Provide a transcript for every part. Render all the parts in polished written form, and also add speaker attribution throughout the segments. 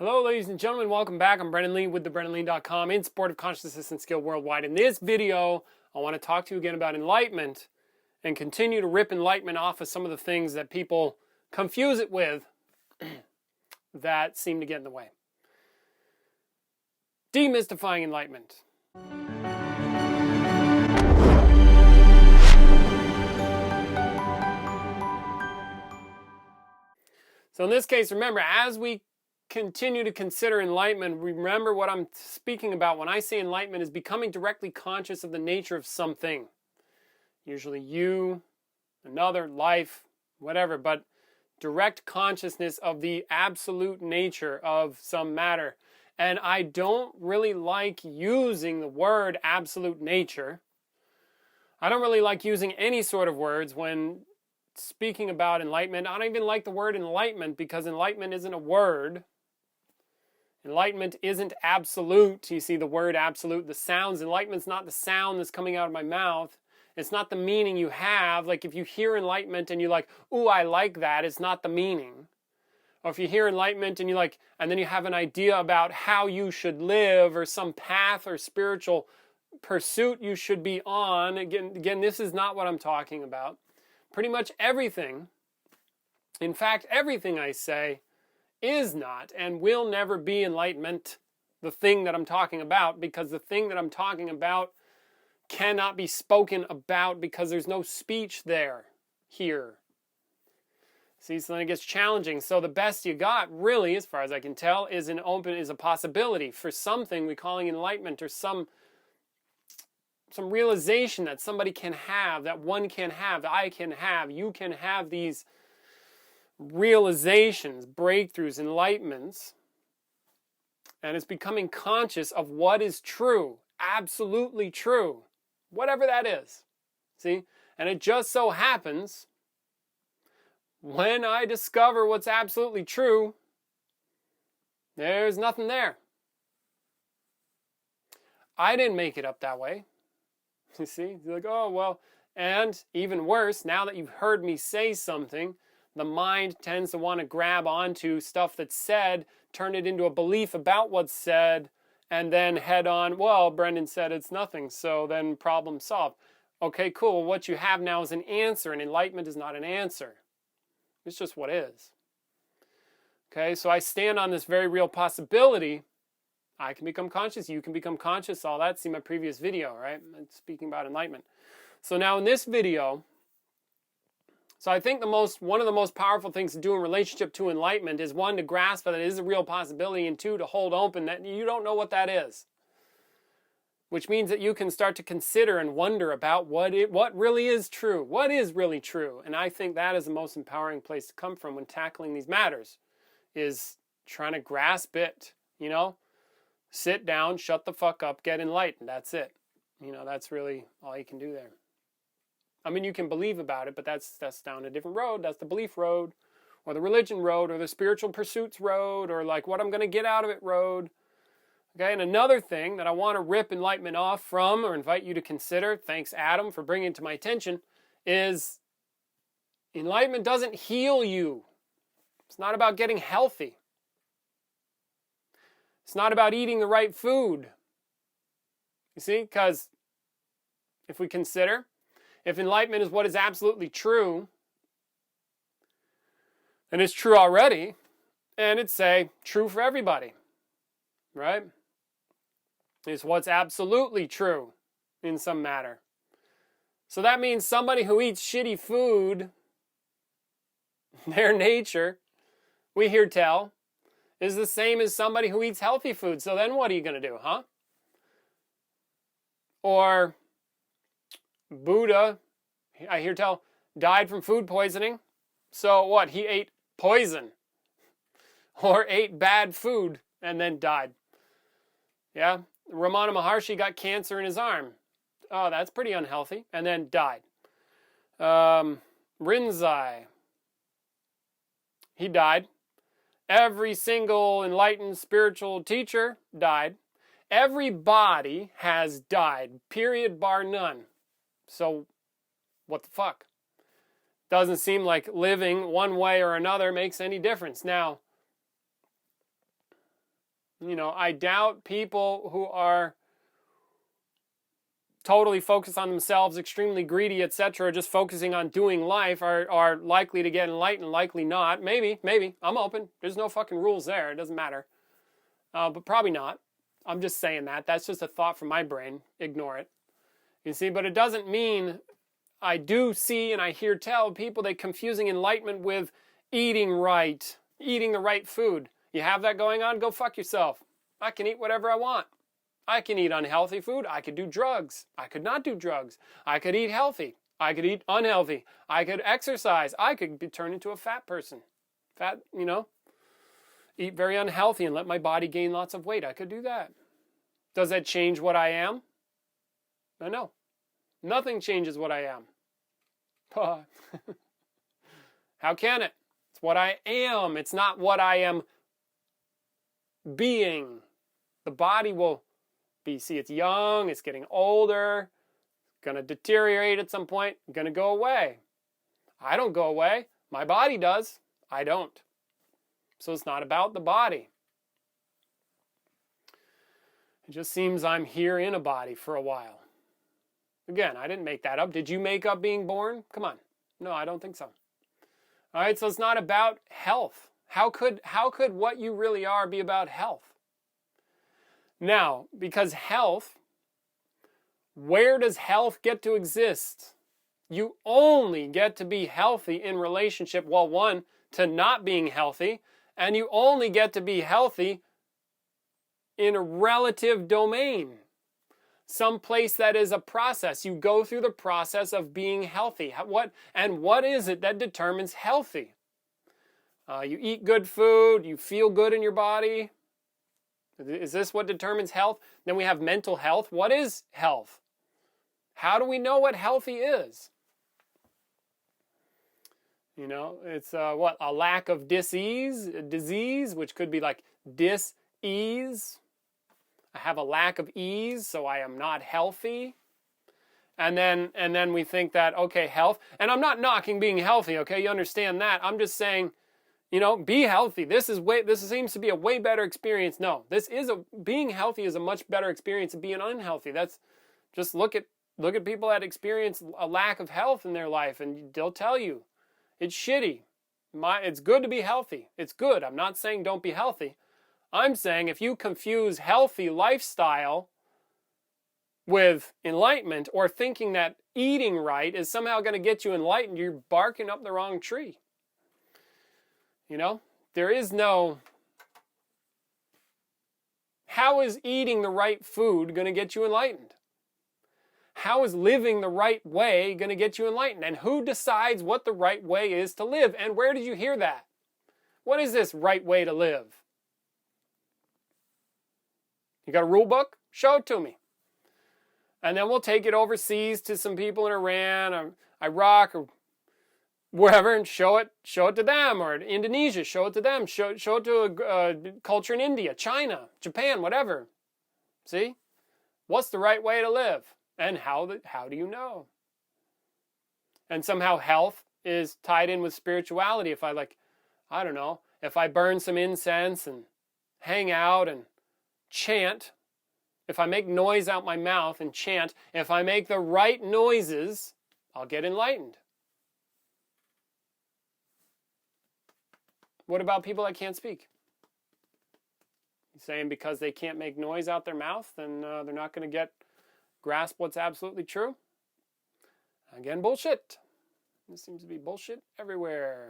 Speaker 1: Hello, ladies and gentlemen. Welcome back. I'm Brendan Lee with theBrendanLee.com in support of consciousness and skill worldwide. In this video, I want to talk to you again about enlightenment and continue to rip enlightenment off of some of the things that people confuse it with that seem to get in the way. Demystifying enlightenment. So in this case, remember, as we continue to consider enlightenment, remember what I'm speaking about when I say enlightenment is becoming directly conscious of the nature of something. Usually you, another, life, whatever, but direct consciousness of the absolute nature of some matter. And I don't really like using the word absolute nature. I don't really like using any sort of words when speaking about enlightenment. I don't even like the word enlightenment because enlightenment isn't a word. Enlightenment isn't absolute. You see the word absolute, the sounds. Enlightenment's not the sound that's coming out of my mouth. It's not the meaning you have. Like if you hear enlightenment and you're like, ooh, I like that, it's not the meaning. Or if you hear enlightenment and you like, and then you have an idea about how you should live or some path or spiritual pursuit you should be on. Again, this is not what I'm talking about. Pretty much everything, in fact, everything I say is not and will never be enlightenment, the thing that I'm talking about, because the thing that I'm talking about cannot be spoken about because there's no speech there, here. See, so then it gets challenging. So the best you got, really, as far as I can tell, is a possibility for something we're calling enlightenment, or some realization that somebody can have, that one can have, that I can have, you can have these realizations, breakthroughs, enlightenments, and it's becoming conscious of what is true, absolutely true, whatever that is. See? And it just so happens, when I discover what's absolutely true, there's nothing there. I didn't make it up that way. You see? You're like, oh, well, and even worse, now that you've heard me say something, the mind tends to want to grab onto stuff that's said, turn it into a belief about what's said, and then head on, well, Brendan said it's nothing, so then problem solved. Okay, cool. Well, what you have now is an answer, and enlightenment is not an answer. It's just what is. Okay, so I stand on this very real possibility. I can become conscious, you can become conscious, all that. See my previous video, right? I'm speaking about enlightenment. So now in this video, so I think one of the most powerful things to do in relationship to enlightenment is, one, to grasp that it is a real possibility, and two, to hold open that you don't know what that is. Which means that you can start to consider and wonder about what really is true. What is really true? And I think that is the most empowering place to come from when tackling these matters, is trying to grasp it, you know? Sit down, shut the fuck up, get enlightened. That's it. You know, that's really all you can do there. I mean, you can believe about it, but that's down a different road. That's the belief road, or the religion road, or the spiritual pursuits road, or like what I'm going to get out of it road. Okay, and another thing that I want to rip enlightenment off from, or invite you to consider, thanks Adam for bringing it to my attention, is enlightenment doesn't heal you. It's not about getting healthy. It's not about eating the right food. You see, because if we consider, if enlightenment is what is absolutely true, and it's true already, and it's, say, true for everybody, right? It's what's absolutely true in some matter. So that means somebody who eats shitty food, their nature, we hear tell, is the same as somebody who eats healthy food. So then what are you going to do, huh? Or Buddha, I hear tell, died from food poisoning. So what? He ate poison. Or ate bad food and then died. Yeah? Ramana Maharshi got cancer in his arm. Oh, that's pretty unhealthy. And then died. Rinzai, he died. Every single enlightened spiritual teacher died. Everybody has died, period, bar none. So, what the fuck? Doesn't seem like living one way or another makes any difference. Now, I doubt people who are totally focused on themselves, extremely greedy, etc., just focusing on doing life are likely to get enlightened, likely not. Maybe. I'm open. There's no fucking rules there. It doesn't matter. But probably not. I'm just saying that. That's just a thought from my brain. Ignore it. You see, but it doesn't mean I do see and I hear tell people they confusing enlightenment with eating right, eating the right food. You have that going on? Go fuck yourself. I can eat whatever I want. I can eat unhealthy food. I could do drugs. I could not do drugs. I could eat healthy. I could eat unhealthy. I could exercise. I could be turned into a fat person. Fat, eat very unhealthy and let my body gain lots of weight. I could do that. Does that change what I am? No. Nothing changes what I am. How can it? It's what I am. It's not what I am being. The body will be, it's young, it's getting older, it's going to deteriorate at some point, going to go away. I don't go away. My body does. I don't. So it's not about the body. It just seems I'm here in a body for a while. Again, I didn't make that up. Did you make up being born? Come on. No, I don't think so. All right, so it's not about health. How could what you really are be about health? Now, because health, where does health get to exist? You only get to be healthy in relationship, well, one, to not being healthy, and you only get to be healthy in a relative domain. Some place that is a process. You go through the process of being healthy. What is it that determines healthy? You eat good food, you feel good in your body. Is this what determines health? Then we have mental health. What is health? How do we know what healthy is? It's a lack of disease, which could be like dis-ease. I have a lack of ease, so I am not healthy. And then we think that, okay, health, and I'm not knocking being healthy, okay? You understand that. I'm just saying, be healthy. This seems to be a way better experience. No, being healthy is a much better experience than being unhealthy. That's just look at people that experience a lack of health in their life, and they'll tell you it's shitty. It's good to be healthy. It's good. I'm not saying don't be healthy. I'm saying if you confuse healthy lifestyle with enlightenment, or thinking that eating right is somehow going to get you enlightened, you're barking up the wrong tree. There is no, how is eating the right food going to get you enlightened? How is living the right way going to get you enlightened? And who decides what the right way is to live? And where did you hear that? What is this right way to live? You got a rule book? Show it to me. And then we'll take it overseas to some people in Iran or Iraq or wherever and show it to them, or Indonesia, show it to them, show it to a culture in India, China, Japan, whatever. See? What's the right way to live? And how do you know? And somehow health is tied in with spirituality. If if I burn some incense and hang out and chant, if I make noise out my mouth and chant, if I make the right noises, I'll get enlightened. What about people that can't speak? You're saying because they can't make noise out their mouth, then they're not going to grasp what's absolutely true? Again, bullshit. This seems to be bullshit everywhere.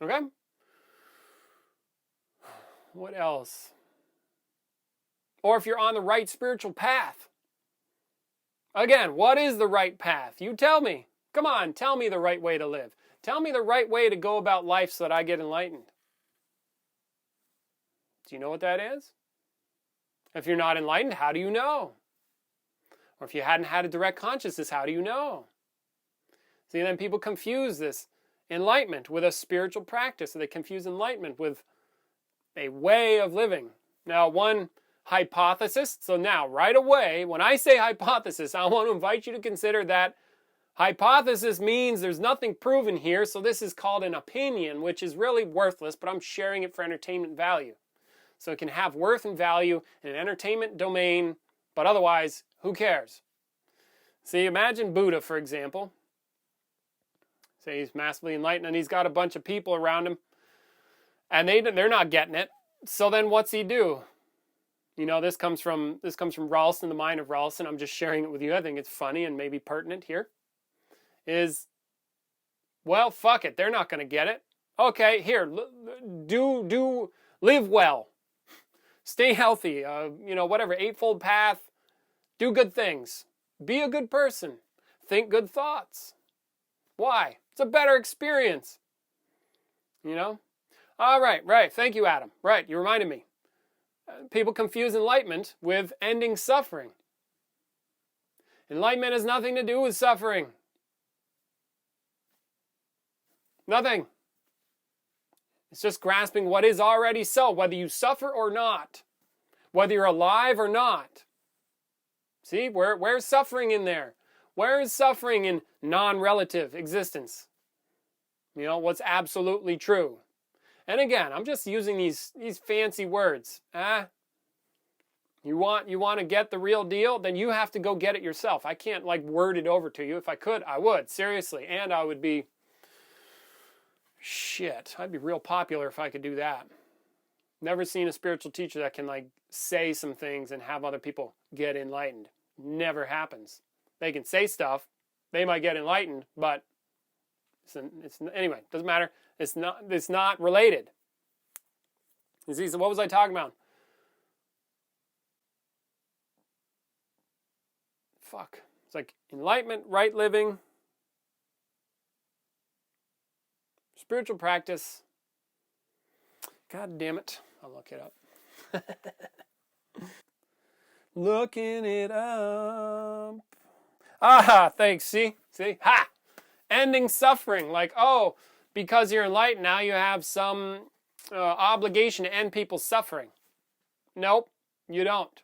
Speaker 1: Okay? What else? Or if you're on the right spiritual path. Again, what is the right path? You tell me. Come on, tell me the right way to live. Tell me the right way to go about life so that I get enlightened. Do you know what that is? If you're not enlightened, how do you know? Or if you hadn't had a direct consciousness, how do you know? See, then people confuse this enlightenment with a spiritual practice. So they confuse enlightenment with a way of living. Now, one hypothesis, so now, right away, when I say hypothesis, I want to invite you to consider that hypothesis means there's nothing proven here, so this is called an opinion, which is really worthless, but I'm sharing it for entertainment value. so it can have worth and value in an entertainment domain, but otherwise, who cares? See, imagine Buddha, for example. Say he's massively enlightened and he's got a bunch of people around him and they're not getting it. So then what's he do? You know, this comes from Ralston, the mind of Ralston. I'm just sharing it with you. I think it's funny and maybe pertinent here. Well, fuck it. They're not going to get it. Okay, here, live well. Stay healthy. Whatever, eightfold path. Do good things. Be a good person. Think good thoughts. Why? It's a better experience. You know? All right. Thank you, Adam. Right, you reminded me. People confuse enlightenment with ending suffering. Enlightenment has nothing to do with suffering. Nothing. It's just grasping what is already so, whether you suffer or not, whether you're alive or not. See, where's suffering in there? Where is suffering in non-relative existence? You know, what's absolutely true. And again, I'm just using these fancy words. You want to get the real deal? Then you have to go get it yourself. I can't word it over to you. If I could, I would, seriously. And I would be, I'd be real popular if I could do that. Never seen a spiritual teacher that can say some things and have other people get enlightened. Never happens. They can say stuff, they might get enlightened, but anyway, doesn't matter. It's not related. You see, so what was I talking about? Fuck. It's enlightenment, right living, spiritual practice. God damn it. I'll look it up. Looking it up. Aha, thanks. See? Ha! Ending suffering. Because you're enlightened, now you have some obligation to end people's suffering. Nope, you don't.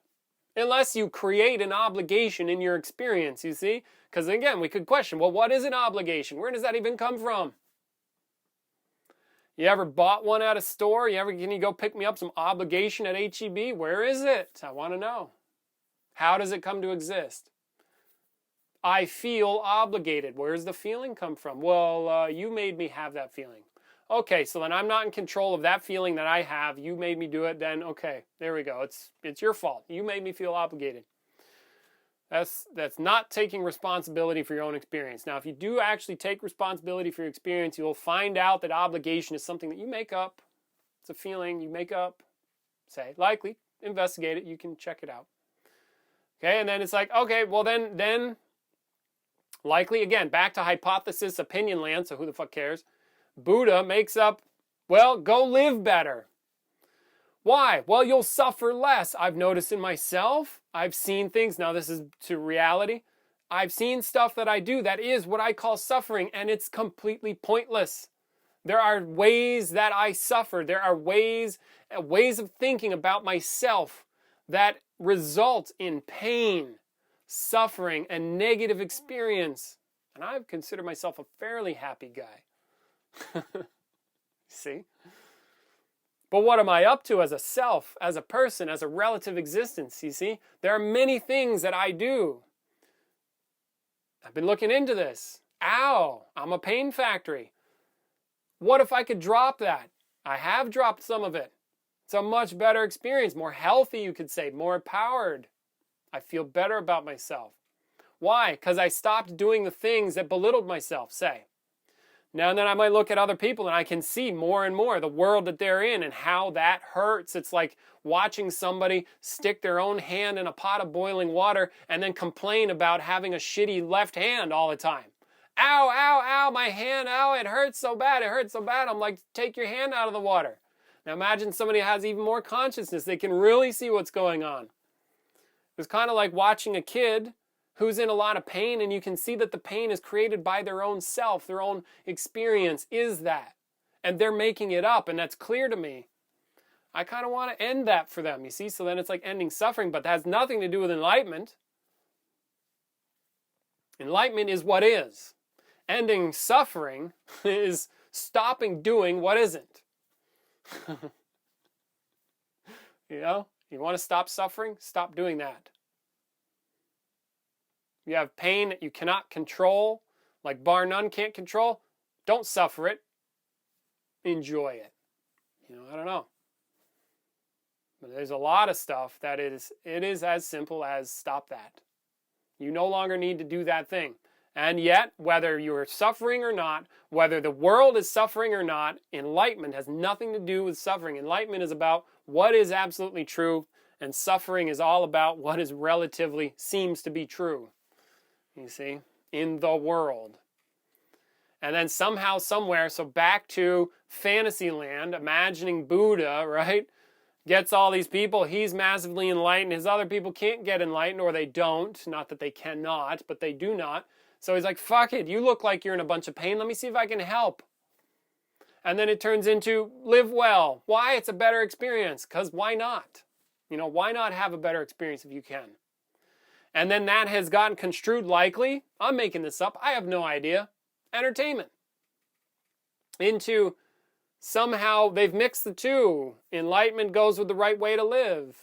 Speaker 1: Unless you create an obligation in your experience, you see? Because again, we could question, well, what is an obligation? Where does that even come from? You ever bought one at a store? Can you go pick me up some obligation at HEB? Where is it? I want to know. How does it come to exist? I feel obligated. Where's the feeling come from? Well, you made me have that feeling. Okay, so then I'm not in control of that feeling that I have. You made me do it. Then, okay, there we go. It's your fault. You made me feel obligated. That's not taking responsibility for your own experience. Now, if you do actually take responsibility for your experience, you'll find out that obligation is something that you make up. It's a feeling you make up. Say, likely, investigate it. You can check it out. Okay, and then it's okay, well then likely, again, back to hypothesis opinion land, so who the fuck cares? Buddha makes up, well, go live better. Why? Well, you'll suffer less. I've noticed in myself. I've seen things. Now, this is to reality. I've seen stuff that I do that is what I call suffering, and it's completely pointless. There are ways that I suffer. There are ways of thinking about myself that result in pain, suffering, and negative experience. And I consider myself a fairly happy guy. See? But what am I up to as a self, as a person, as a relative existence? You see? There are many things that I do. I've been looking into this. Ow, I'm a pain factory. What if I could drop that? I have dropped some of it. It's a much better experience, more healthy, you could say, more empowered. I feel better about myself. Why? Because I stopped doing the things that belittled myself, say. Now and then I might look at other people and I can see more and more the world that they're in and how that hurts. It's like watching somebody stick their own hand in a pot of boiling water and then complain about having a shitty left hand all the time. Ow, ow, ow, my hand, ow, it hurts so bad, I'm like, take your hand out of the water. Now imagine somebody has even more consciousness. They can really see what's going on. It's kind of like watching a kid who's in a lot of pain, and you can see that the pain is created by their own self, their own experience is that. And they're making it up, and that's clear to me. I kind of want to end that for them, you see? So then it's like ending suffering, but that has nothing to do with enlightenment. Enlightenment is what is. Ending suffering is stopping doing what isn't. You know, you want to stop suffering? Stop doing that. You have pain that you cannot control, like bar none can't control. Don't suffer it. Enjoy it. You know, I don't know. But there's a lot of stuff that it is as simple as stop that. You no longer need to do that thing. And yet, whether you're suffering or not, whether the world is suffering or not, enlightenment has nothing to do with suffering. Enlightenment is about what is absolutely true, and suffering is all about what is relatively seems to be true. You see, in the world. And then somehow, somewhere, so back to fantasy land, imagining Buddha, right? Gets all these people, he's massively enlightened, his other people can't get enlightened, or they don't. Not that they cannot, but they do not. So he's like, fuck it, you look like you're in a bunch of pain, let me see if I can help. And then it turns into, live well. Why? It's a better experience. Because why not? You know, why not have a better experience if you can? And then that has gotten construed likely, I'm making this up, I have no idea, entertainment. Into somehow they've mixed the two. Enlightenment goes with the right way to live.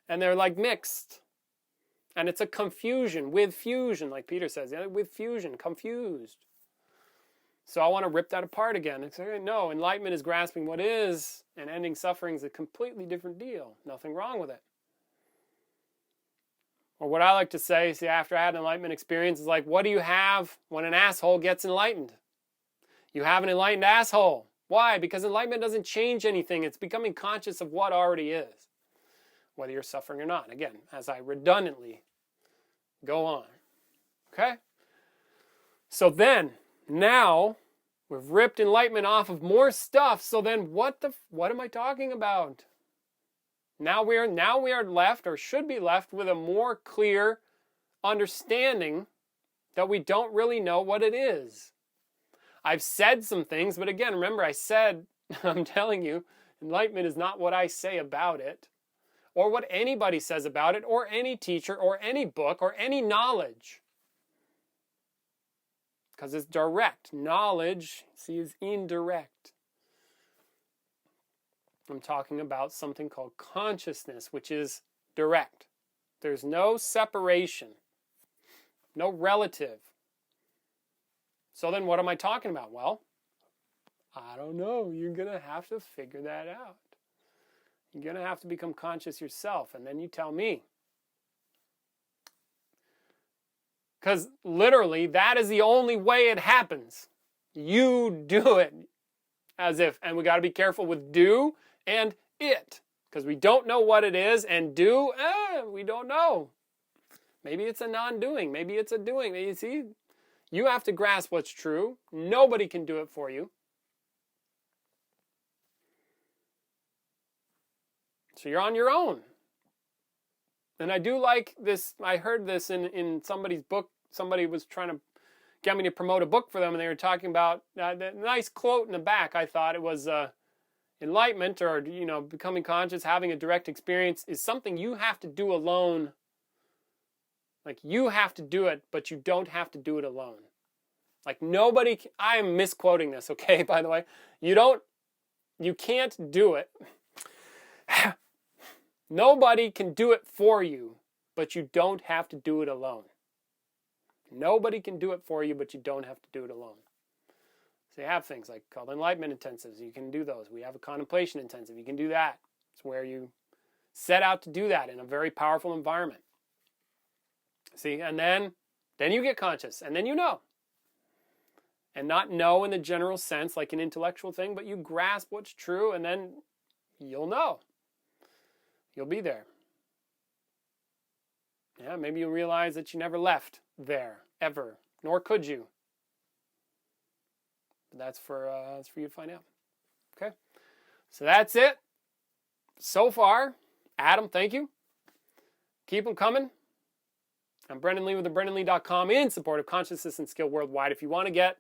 Speaker 1: And they're like mixed. And it's a confusion with fusion, like Peter says, with fusion, confused. So I want to rip that apart again and say, no, enlightenment is grasping what is, and ending suffering is a completely different deal. Nothing wrong with it. Or what I like to say, see, after I had an enlightenment experience, is like, what do you have when an asshole gets enlightened? You have an enlightened asshole. Why? Because enlightenment doesn't change anything. It's becoming conscious of what already is, whether you're suffering or not. Again, as I redundantly go on. Okay? So then, now, we've ripped enlightenment off of more stuff, so then what am I talking about? Now we are left, or should be left, with a more clear understanding that we don't really know what it is. I've said some things, but again, remember I said, I'm telling you, enlightenment is not what I say about it, or what anybody says about it, or any teacher, or any book, or any knowledge. Because it's direct. Knowledge, see, is indirect. I'm talking about something called consciousness, which is direct. There's no separation, no relative. So then what am I talking about? Well, I don't know. You're going to have to figure that out. You're going to have to become conscious yourself, and then you tell me. Because literally, that is the only way it happens. You do it. As if, and we got to be careful with do and it. Because we don't know what it is, and do, we don't know. Maybe it's a non-doing. Maybe it's a doing. You see, you have to grasp what's true. Nobody can do it for you. So you're on your own. And I do like this. I heard this in somebody's book. Somebody was trying to get me to promote a book for them, and they were talking about the nice quote in the back. I thought it was enlightenment, or becoming conscious, having a direct experience, is something you have to do alone. Like, you have to do it, but you don't have to do it alone. Like, nobody. I am misquoting this, okay? By the way, you can't do it. Nobody can do it for you, but you don't have to do it alone. Nobody can do it for you, but you don't have to do it alone. So you have things like called enlightenment intensives. You can do those. We have a contemplation intensive. You can do that. It's where you set out to do that in a very powerful environment. See, and then you get conscious, and then you know. And not know in the general sense, like an intellectual thing, but you grasp what's true, and then you'll know. You'll be there. Yeah, maybe you'll realize that you never left there, ever. Nor could you. But that's for you to find out. Okay? So that's it. So far, Adam, thank you. Keep them coming. I'm Brendan Lee with theBrendanLee.com in support of consciousness and skill worldwide. If you want to get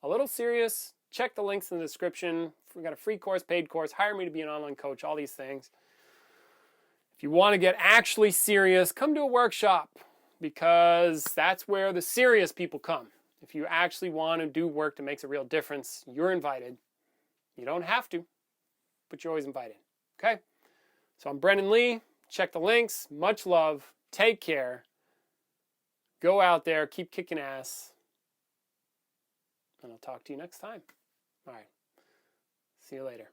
Speaker 1: a little serious, check the links in the description. We've got a free course, paid course, hire me to be an online coach, all these things. If you want to get actually serious, come to a workshop, because that's where the serious people come. If you actually want to do work that makes a real difference, you're invited. You don't have to, but you're always invited. Okay? So I'm Brendan Lee. Check the links. Much love. Take care. Go out there. Keep kicking ass. And I'll talk to you next time. All right. See you later.